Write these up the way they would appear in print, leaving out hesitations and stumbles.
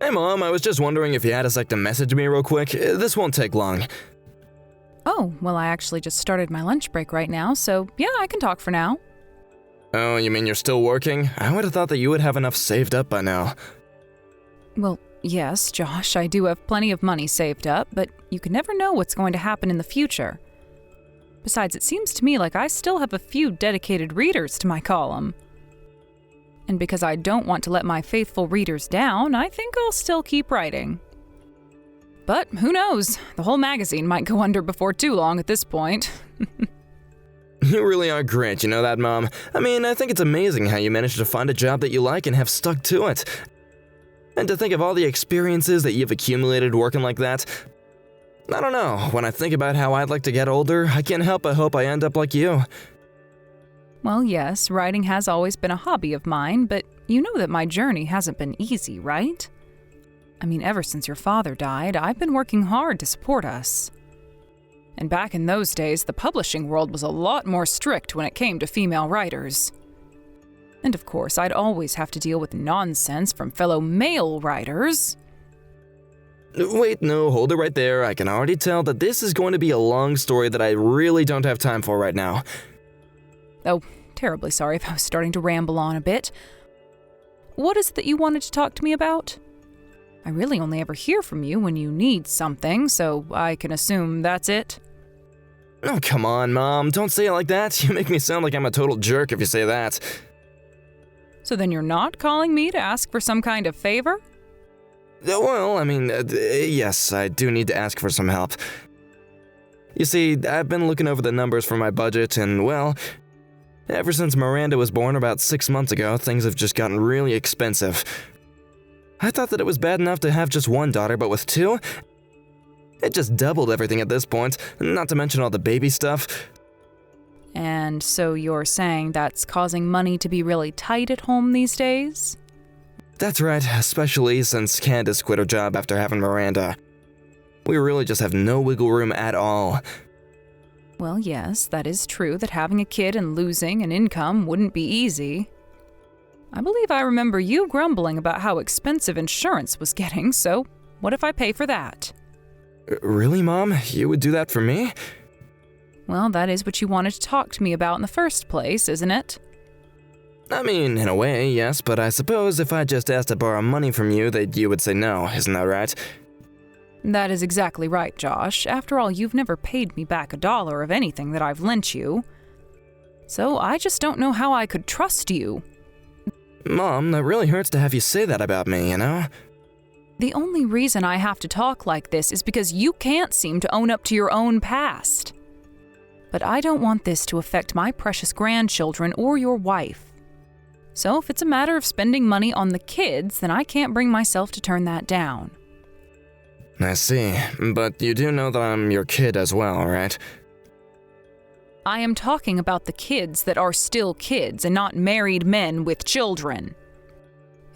Hey Mom, I was just wondering if you had a sec to message me real quick. This won't take long. Oh, well, I actually just started my lunch break right now, so yeah, I can talk for now. Oh, you mean you're still working? I would have thought that you would have enough saved up by now. Well, yes, Josh, I do have plenty of money saved up, but you can never know what's going to happen in the future. Besides, it seems to me like I still have a few dedicated readers to my column. And because I don't want to let my faithful readers down, I think I'll still keep writing. But who knows? The whole magazine might go under before too long at this point. You really are great, you know that, Mom? I mean, I think it's amazing how you managed to find a job that you like and have stuck to it. And to think of all the experiences that you've accumulated working like that. I don't know, when I think about how I'd like to get older, I can't help but hope I end up like you. Well, yes, writing has always been a hobby of mine, but you know that my journey hasn't been easy, right? I mean, ever since your father died, I've been working hard to support us. And back in those days, the publishing world was a lot more strict when it came to female writers. And of course, I'd always have to deal with nonsense from fellow male writers. Wait, no, hold it right there. I can already tell that this is going to be a long story that I really don't have time for right now. Oh, terribly sorry if I was starting to ramble on a bit. What is it that you wanted to talk to me about? I really only ever hear from you when you need something, so I can assume that's it. Oh, come on, Mom. Don't say it like that. You make me sound like I'm a total jerk if you say that. So then you're not calling me to ask for some kind of favor? Well, I mean, yes, I do need to ask for some help. You see, I've been looking over the numbers for my budget, and well, ever since Miranda was born about 6 months ago, things have just gotten really expensive. I thought that it was bad enough to have just one daughter, but with two? It just doubled everything at this point, not to mention all the baby stuff. And so you're saying that's causing money to be really tight at home these days? That's right, especially since Candace quit her job after having Miranda. We really just have no wiggle room at all. Well, yes, that is true that having a kid and losing an income wouldn't be easy. I believe I remember you grumbling about how expensive insurance was getting, so what if I pay for that? Really, Mom? You would do that for me? Well, that is what you wanted to talk to me about in the first place, isn't it? I mean, in a way, yes, but I suppose if I just asked to borrow money from you, that you would say no, isn't that right? That is exactly right, Josh. After all, you've never paid me back $1 of anything that I've lent you. So I just don't know how I could trust you. Mom, that really hurts to have you say that about me, you know? The only reason I have to talk like this is because you can't seem to own up to your own past. But I don't want this to affect my precious grandchildren or your wife. So if it's a matter of spending money on the kids, then I can't bring myself to turn that down. I see, but you do know that I'm your kid as well, right? I am talking about the kids that are still kids and not married men with children.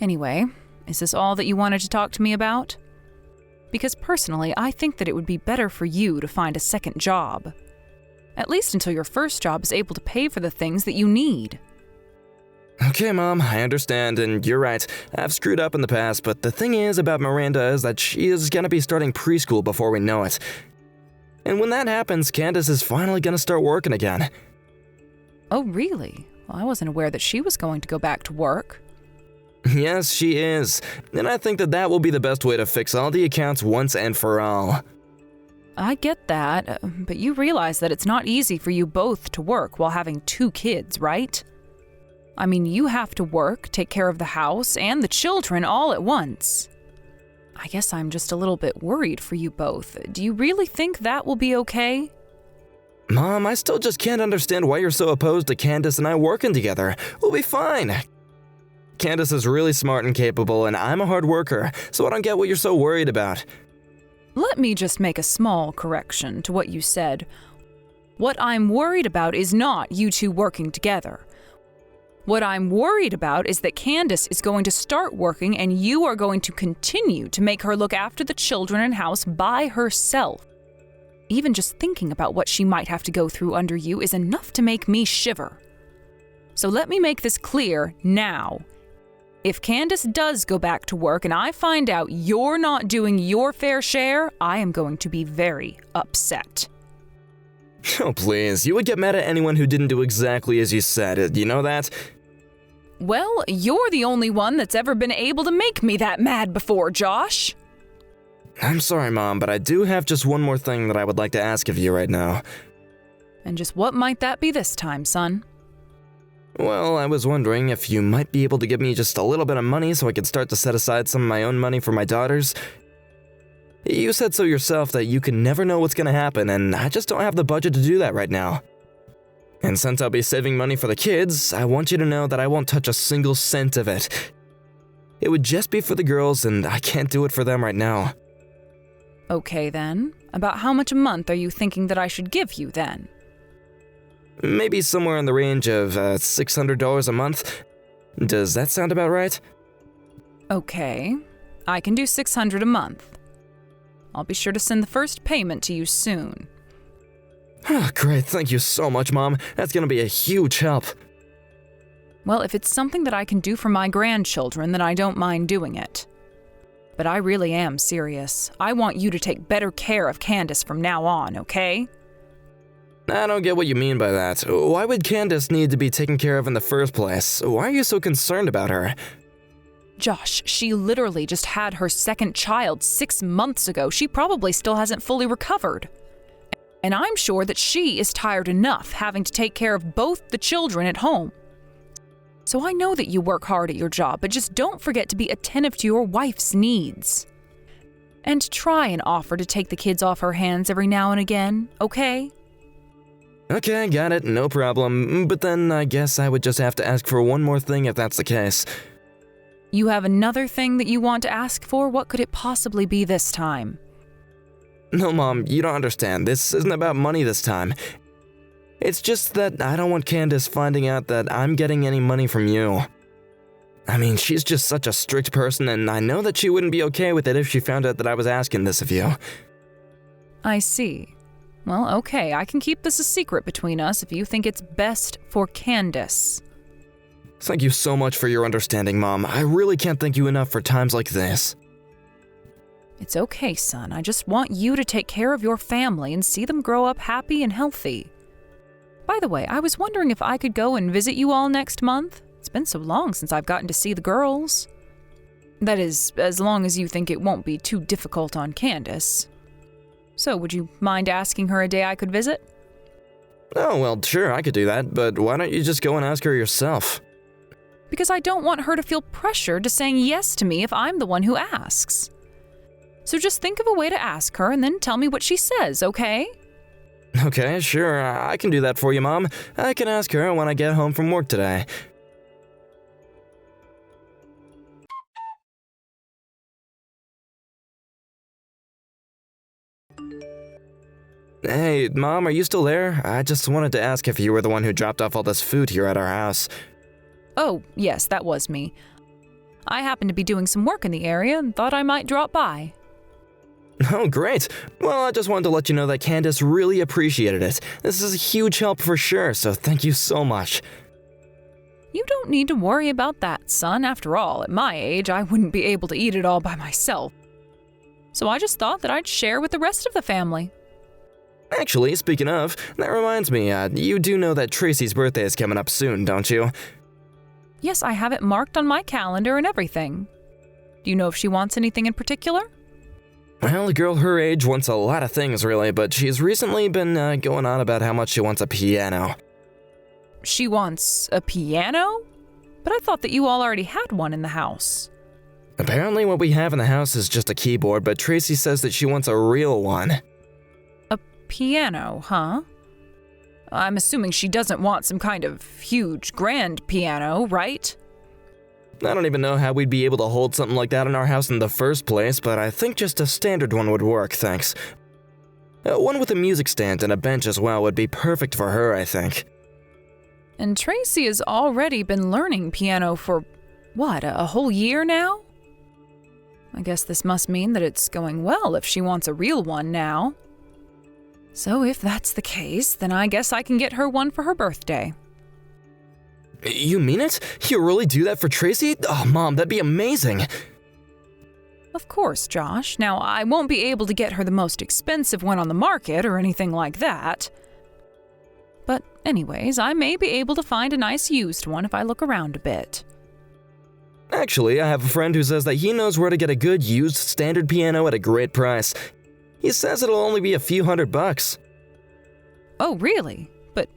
Anyway, is this all that you wanted to talk to me about? Because personally, I think that it would be better for you to find a second job. At least until your first job is able to pay for the things that you need. Okay, Mom, I understand, and you're right. I've screwed up in the past, but the thing is about Miranda is that she is gonna be starting preschool before we know it. And when that happens, Candace is finally gonna start working again. Oh, really? Well, I wasn't aware that she was going to go back to work. Yes, she is. And I think that that will be the best way to fix all the accounts once and for all. I get that, but you realize that it's not easy for you both to work while having 2 kids, right? I mean, you have to work, take care of the house, and the children all at once. I guess I'm just a little bit worried for you both. Do you really think that will be okay? Mom, I still just can't understand why you're so opposed to Candace and I working together. We'll be fine. Candace is really smart and capable, and I'm a hard worker, so I don't get what you're so worried about. Let me just make a small correction to what you said. What I'm worried about is not you two working together. What I'm worried about is that Candace is going to start working and you are going to continue to make her look after the children and house by herself. Even just thinking about what she might have to go through under you is enough to make me shiver. So let me make this clear now. If Candace does go back to work and I find out you're not doing your fair share, I am going to be very upset. Oh, please. You would get mad at anyone who didn't do exactly as you said. You know that? Well, you're the only one that's ever been able to make me that mad before, Josh. I'm sorry, Mom, but I do have just one more thing that I would like to ask of you right now. And just what might that be this time, son? Well, I was wondering if you might be able to give me just a little bit of money so I could start to set aside some of my own money for my daughters. You said so yourself that you can never know what's going to happen, and I just don't have the budget to do that right now. And since I'll be saving money for the kids, I want you to know that I won't touch a single cent of it. It would just be for the girls, and I can't do it for them right now. Okay then. About how much a month are you thinking that I should give you then? Maybe somewhere in the range of $600 a month. Does that sound about right? Okay. I can do $600 a month. I'll be sure to send the first payment to you soon. Oh, great, thank you so much, Mom. That's gonna be a huge help. Well, if it's something that I can do for my grandchildren, then I don't mind doing it. But I really am serious. I want you to take better care of Candace from now on, okay? I don't get what you mean by that. Why would Candace need to be taken care of in the first place? Why are you so concerned about her? Josh, she literally just had her second child 6 months ago. She probably still hasn't fully recovered. And I'm sure that she is tired enough having to take care of both the children at home. So I know that you work hard at your job, but just don't forget to be attentive to your wife's needs. And try and offer to take the kids off her hands every now and again, okay? Okay, got it, no problem. But then I guess I would just have to ask for one more thing if that's the case. You have another thing that you want to ask for? What could it possibly be this time? No, Mom, you don't understand. This isn't about money this time. It's just that I don't want Candace finding out that I'm getting any money from you. I mean, she's just such a strict person, and I know that she wouldn't be okay with it if she found out that I was asking this of you. I see. Well, okay, I can keep this a secret between us if you think it's best for Candace. Thank you so much for your understanding, Mom. I really can't thank you enough for times like this. It's okay, son. I just want you to take care of your family and see them grow up happy and healthy. By the way, I was wondering if I could go and visit you all next month. It's been so long since I've gotten to see the girls. That is, as long as you think it won't be too difficult on Candace. So, would you mind asking her a day I could visit? Oh, well, sure, I could do that, but why don't you just go and ask her yourself? Because I don't want her to feel pressured to saying yes to me if I'm the one who asks. So just think of a way to ask her and then tell me what she says, okay? Okay, sure, I can do that for you, Mom. I can ask her when I get home from work today. Hey, Mom, are you still there? I just wanted to ask if you were the one who dropped off all this food here at our house. Oh, yes, that was me. I happened to be doing some work in the area and thought I might drop by. Oh, great. Well, I just wanted to let you know that Candace really appreciated it. This is a huge help for sure, so thank you so much. You don't need to worry about that, son. After all, at my age, I wouldn't be able to eat it all by myself. So I just thought that I'd share with the rest of the family. Actually, speaking of, that reminds me, you do know that Tracy's birthday is coming up soon, don't you? Yes, I have it marked on my calendar and everything. Do you know if she wants anything in particular? Well, a girl her age wants a lot of things, really, but she's recently been going on about how much she wants a piano. She wants a piano? But I thought that you all already had one in the house. Apparently what we have in the house is just a keyboard, but Tracy says that she wants a real one. A piano, huh? I'm assuming she doesn't want some kind of huge, grand piano, right? I don't even know how we'd be able to hold something like that in our house in the first place, but I think just a standard one would work, thanks. One with a music stand and a bench as well would be perfect for her, I think. And Tracy has already been learning piano for, what, a whole year now? I guess this must mean that it's going well if she wants a real one now. So if that's the case, then I guess I can get her one for her birthday. You mean it? You really do that for Tracy? Oh, Mom, that'd be amazing. Of course, Josh. Now, I won't be able to get her the most expensive one on the market or anything like that. But anyways, I may be able to find a nice used one if I look around a bit. Actually, I have a friend who says that he knows where to get a good used standard piano at a great price. He says it'll only be a few $100. Oh, really? But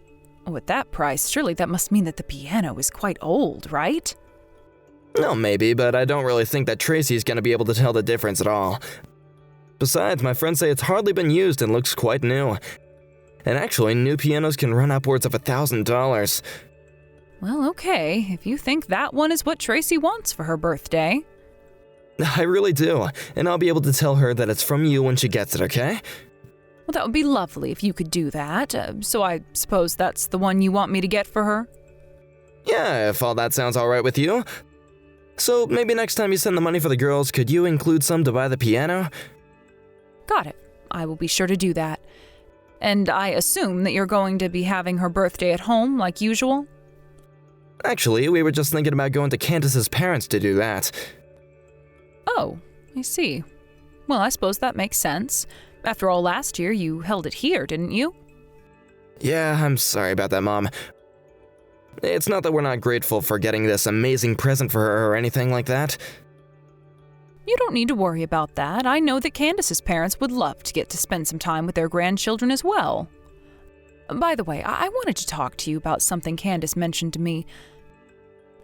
with that price, surely that must mean that the piano is quite old, right? No, maybe, but I don't really think that Tracy's gonna be able to tell the difference at all. Besides, my friends say it's hardly been used and looks quite new. And actually, new pianos can run upwards of $1,000. Well, okay, if you think that one is what Tracy wants for her birthday. I really do, and I'll be able to tell her that it's from you when she gets it, okay? Well, that would be lovely if you could do that. So I suppose that's the one you want me to get for her? Yeah, if all that sounds alright with you. So maybe next time you send the money for the girls, could you include some to buy the piano? Got it. I will be sure to do that. And I assume that you're going to be having her birthday at home like usual? Actually, we were just thinking about going to Candace's parents to do that. Oh, I see. Well, I suppose that makes sense. After all, last year you held it here, didn't you? Yeah, I'm sorry about that, Mom. It's not that we're not grateful for getting this amazing present for her or anything like that. You don't need to worry about that. I know that Candace's parents would love to get to spend some time with their grandchildren as well. By the way, I wanted to talk to you about something Candace mentioned to me.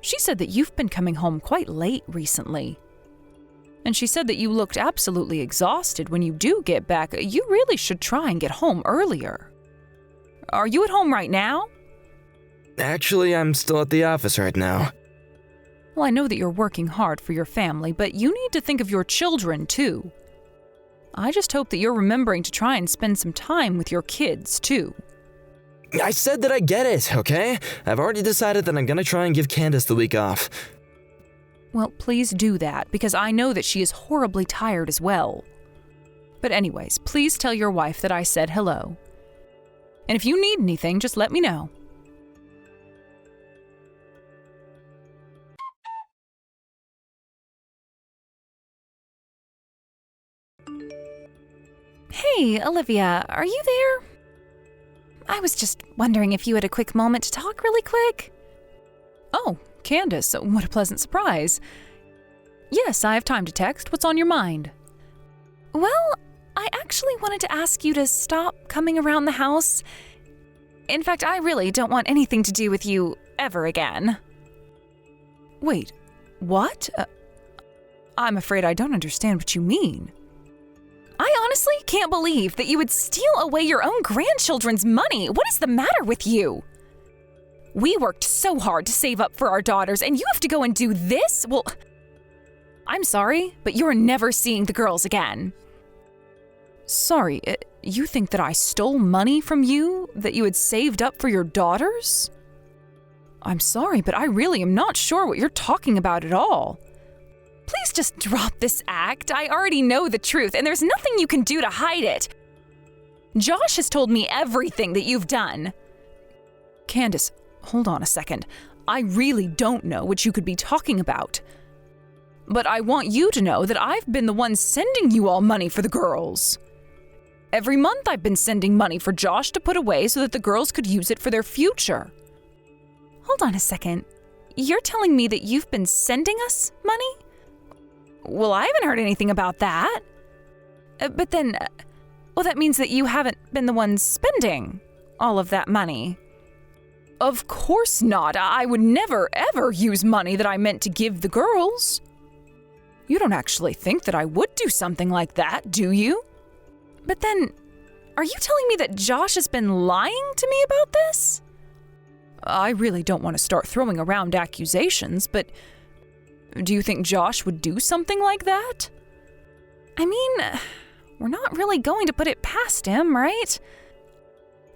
She said that you've been coming home quite late recently. And she said that you looked absolutely exhausted when you do get back. You really should try and get home earlier. Are you at home right now? Actually, I'm still at the office right now. Well, I know that you're working hard for your family, but you need to think of your children, too. I just hope that you're remembering to try and spend some time with your kids, too. I said that I get it, okay? I've already decided that I'm gonna try and give Candace the week off. Well, please do that, because I know that she is horribly tired as well. But anyways, please tell your wife that I said hello. And if you need anything, just let me know. Hey, Olivia, are you there? I was just wondering if you had a quick moment to talk really quick. Oh, Candace, what a pleasant surprise. Yes, I have time to text. What's on your mind? Well, I actually wanted to ask you to stop coming around the house. In fact, I really don't want anything to do with you ever again. Wait, what? I'm afraid I don't understand what you mean. I honestly can't believe that you would steal away your own grandchildren's money. What is the matter with you? We worked so hard to save up for our daughters, and you have to go and do this? Well, I'm sorry, but you're never seeing the girls again. Sorry, you think that I stole money from you that you had saved up for your daughters? I'm sorry, but I really am not sure what you're talking about at all. Please just drop this act. I already know the truth, and there's nothing you can do to hide it. Josh has told me everything that you've done. Candace, hold on a second. I really don't know what you could be talking about. But I want you to know that I've been the one sending you all money for the girls. Every month I've been sending money for Josh to put away so that the girls could use it for their future. Hold on a second. You're telling me that you've been sending us money? Well, I haven't heard anything about that. But then, well, that means that you haven't been the one spending all of that money. Of course not. I would never, ever use money that I meant to give the girls. You don't actually think that I would do something like that, do you? But then, are you telling me that Josh has been lying to me about this? I really don't want to start throwing around accusations, but do you think Josh would do something like that? I mean, we're not really going to put it past him, right?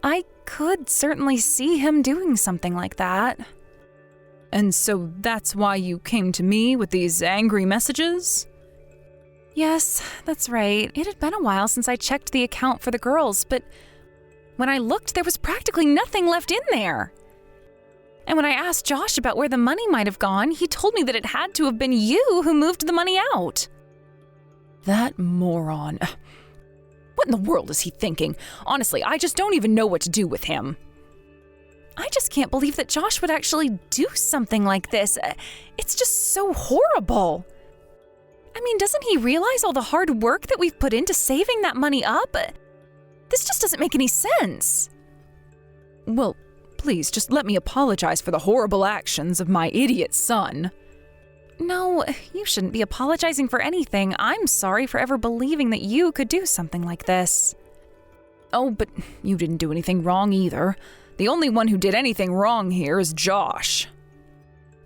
I could certainly see him doing something like that. And so that's why you came to me with these angry messages? Yes, that's right. It had been a while since I checked the account for the girls, but when I looked, there was practically nothing left in there. And when I asked Josh about where the money might have gone, he told me that it had to have been you who moved the money out. That moron. What in the world is he thinking? Honestly, I just don't even know what to do with him. I just can't believe that Josh would actually do something like this. It's just so horrible. I mean, doesn't he realize all the hard work that we've put into saving that money up? This just doesn't make any sense. Well, please, just let me apologize for the horrible actions of my idiot son. No, you shouldn't be apologizing for anything. I'm sorry for ever believing that you could do something like this. Oh, but you didn't do anything wrong either. The only one who did anything wrong here is Josh.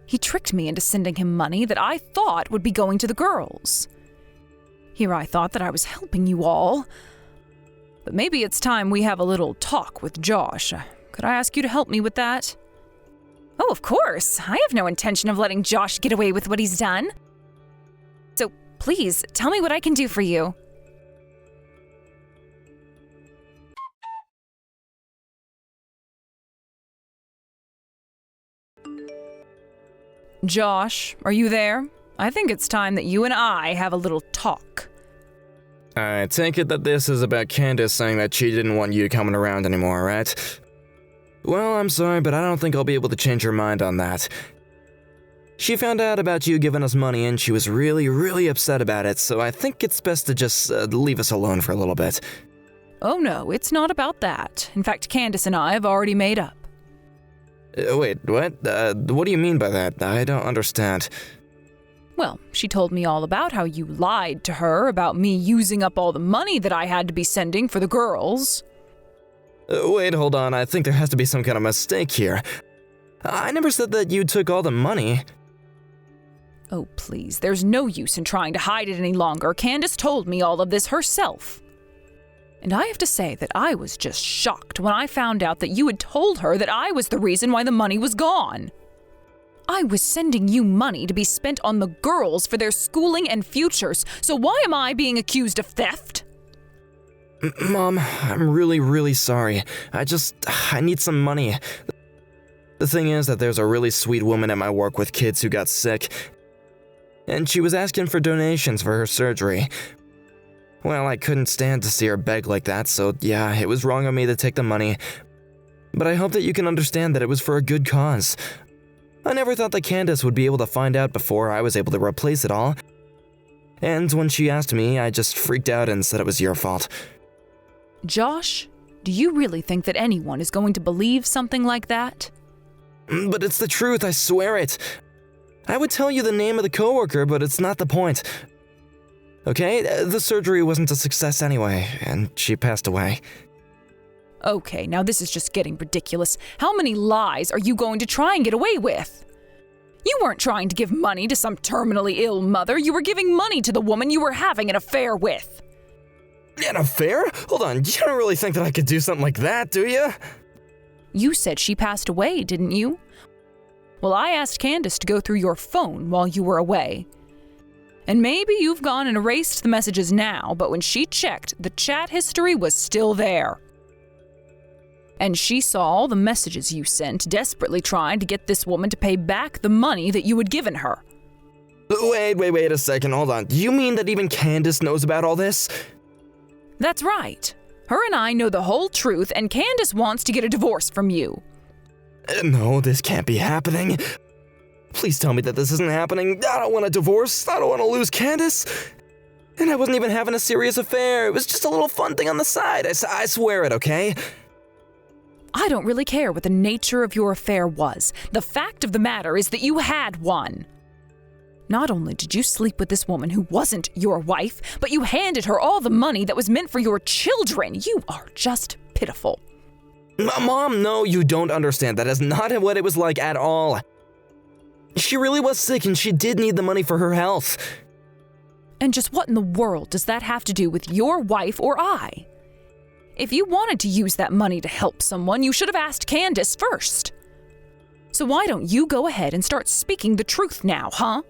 He tricked me into sending him money that I thought would be going to the girls. Here I thought that I was helping you all. But maybe it's time we have a little talk with Josh. Could I ask you to help me with that? Oh, of course. I have no intention of letting Josh get away with what he's done. So please, tell me what I can do for you. Josh, are you there? I think it's time that you and I have a little talk. I take it that this is about Candace saying that she didn't want you coming around anymore, right? Well, I'm sorry, but I don't think I'll be able to change her mind on that. She found out about you giving us money and she was really, really upset about it, so I think it's best to just leave us alone for a little bit. Oh no, it's not about that. In fact, Candace and I have already made up. Wait, what? What do you mean by that? I don't understand. Well, she told me all about how you lied to her about me using up all the money that I had to be sending for the girls. Wait, hold on. I think there has to be some kind of mistake here. I never said that you took all the money. Oh, please, there's no use in trying to hide it any longer. Candace told me all of this herself. And I have to say that I was just shocked when I found out that you had told her that I was the reason why the money was gone. I was sending you money to be spent on the girls for their schooling and futures, so why am I being accused of theft? Mom, I'm really, really sorry. I need some money. The thing is that there's a really sweet woman at my work with kids who got sick, and she was asking for donations for her surgery. Well, I couldn't stand to see her beg like that, so yeah, it was wrong of me to take the money. But I hope that you can understand that it was for a good cause. I never thought that Candace would be able to find out before I was able to replace it all. And when she asked me, I just freaked out and said it was your fault. Josh, do you really think that anyone is going to believe something like that? But it's the truth, I swear it. I would tell you the name of the coworker, but it's not the point. Okay, the surgery wasn't a success anyway, and she passed away. Okay, now this is just getting ridiculous. How many lies are you going to try and get away with? You weren't trying to give money to some terminally ill mother. You were giving money to the woman you were having an affair with. An affair? Hold on, you don't really think that I could do something like that, do you? You said she passed away, didn't you? Well, I asked Candace to go through your phone while you were away. And maybe you've gone and erased the messages now, but when she checked, the chat history was still there. And she saw all the messages you sent, desperately trying to get this woman to pay back the money that you had given her. Wait a second, hold on. Do you mean that even Candace knows about all this? That's right. Her and I know the whole truth, and Candace wants to get a divorce from you. No, this can't be happening. Please tell me that this isn't happening. I don't want a divorce. I don't want to lose Candace. And I wasn't even having a serious affair. It was just a little fun thing on the side. I swear it, okay? I don't really care what the nature of your affair was. The fact of the matter is that you had one. Not only did you sleep with this woman who wasn't your wife, but you handed her all the money that was meant for your children. You are just pitiful. Mom, no, you don't understand. That is not what it was like at all. She really was sick and she did need the money for her health. And just what in the world does that have to do with your wife or I? If you wanted to use that money to help someone, you should have asked Candace first. So why don't you go ahead and start speaking the truth now, huh?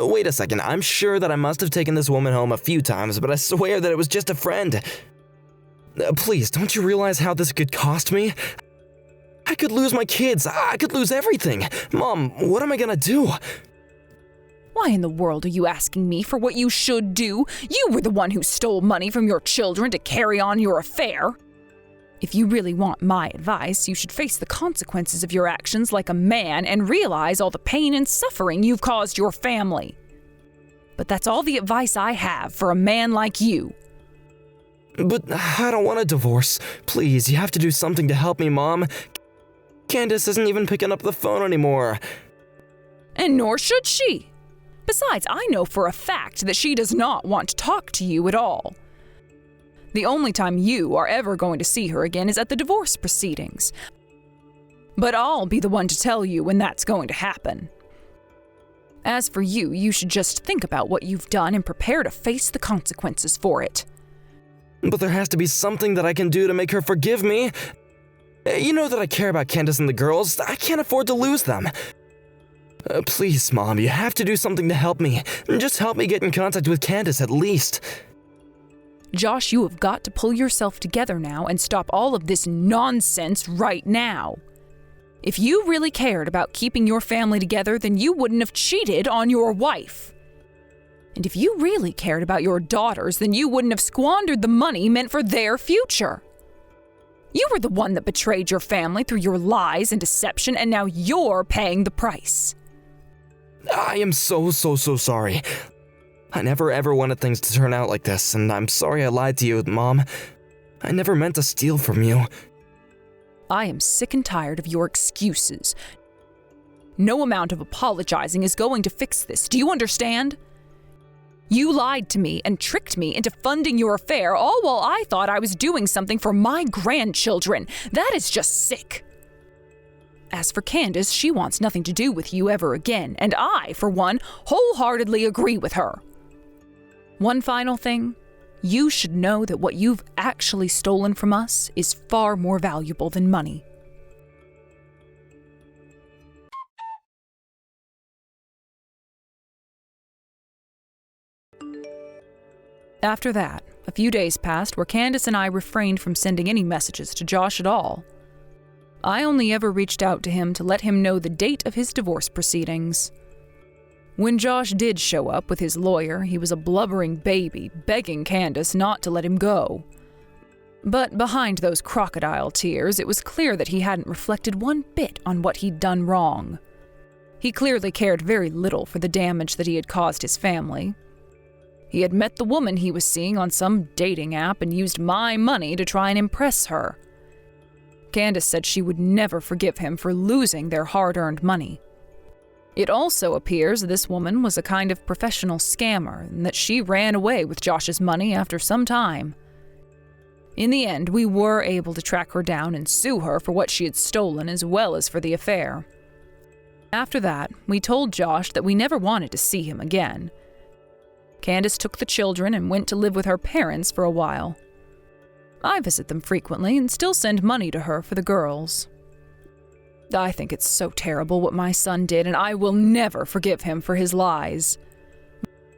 Wait a second, I'm sure that I must have taken this woman home a few times, but I swear that it was just a friend. Please, don't you realize how this could cost me? I I could lose my kids. I could lose everything. Mom, what am I gonna do? Why in the world are you asking me for what you should do? You were the one who stole money from your children to carry on your affair. If you really want my advice, you should face the consequences of your actions like a man and realize all the pain and suffering you've caused your family. But that's all the advice I have for a man like you. But I don't want a divorce. Please, you have to do something to help me, Mom. Candace isn't even picking up the phone anymore. And nor should she. Besides, I know for a fact that she does not want to talk to you at all. The only time you are ever going to see her again is at the divorce proceedings. But I'll be the one to tell you when that's going to happen. As for you, you should just think about what you've done and prepare to face the consequences for it. But there has to be something that I can do to make her forgive me. You know that I care about Candace and the girls. I can't afford to lose them. Please, Mom, you have to do something to help me. Just help me get in contact with Candace at least. Josh, you have got to pull yourself together now and stop all of this nonsense right now. If you really cared about keeping your family together, then you wouldn't have cheated on your wife. And if you really cared about your daughters, then you wouldn't have squandered the money meant for their future. You were the one that betrayed your family through your lies and deception, and now you're paying the price. I am so sorry. I never ever wanted things to turn out like this, and I'm sorry I lied to you, Mom. I never meant to steal from you. I am sick and tired of your excuses. No amount of apologizing is going to fix this. Do you understand? You lied to me and tricked me into funding your affair, all while I thought I was doing something for my grandchildren. That is just sick. As for Candace, she wants nothing to do with you ever again, and I, for one, wholeheartedly agree with her. One final thing. You should know that what you've actually stolen from us is far more valuable than money. After that, a few days passed where Candace and I refrained from sending any messages to Josh at all. I only ever reached out to him to let him know the date of his divorce proceedings. When Josh did show up with his lawyer, he was a blubbering baby, begging Candace not to let him go. But behind those crocodile tears, it was clear that he hadn't reflected one bit on what he'd done wrong. He clearly cared very little for the damage that he had caused his family. He had met the woman he was seeing on some dating app and used my money to try and impress her. Candace said she would never forgive him for losing their hard-earned money. It also appears this woman was a kind of professional scammer and that she ran away with Josh's money after some time. In the end, we were able to track her down and sue her for what she had stolen as well as for the affair. After that, we told Josh that we never wanted to see him again. Candace took the children and went to live with her parents for a while. I visit them frequently and still send money to her for the girls. I think it's so terrible what my son did, and I will never forgive him for his lies.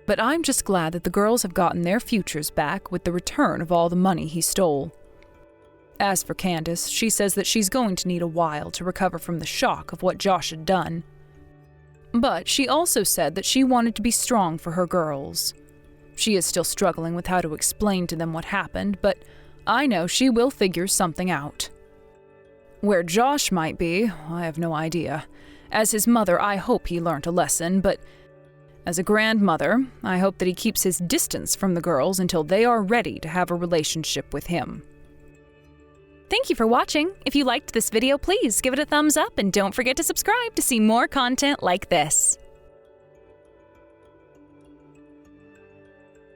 But I'm just glad that the girls have gotten their futures back with the return of all the money he stole. As for Candace, she says that she's going to need a while to recover from the shock of what Josh had done. But she also said that she wanted to be strong for her girls. She is still struggling with how to explain to them what happened, but I know she will figure something out. Where Josh might be, I have no idea. As his mother, I hope he learned a lesson, but as a grandmother, I hope that he keeps his distance from the girls until they are ready to have a relationship with him. Thank you for watching. If you liked this video, please give it a thumbs up and don't forget to subscribe to see more content like this.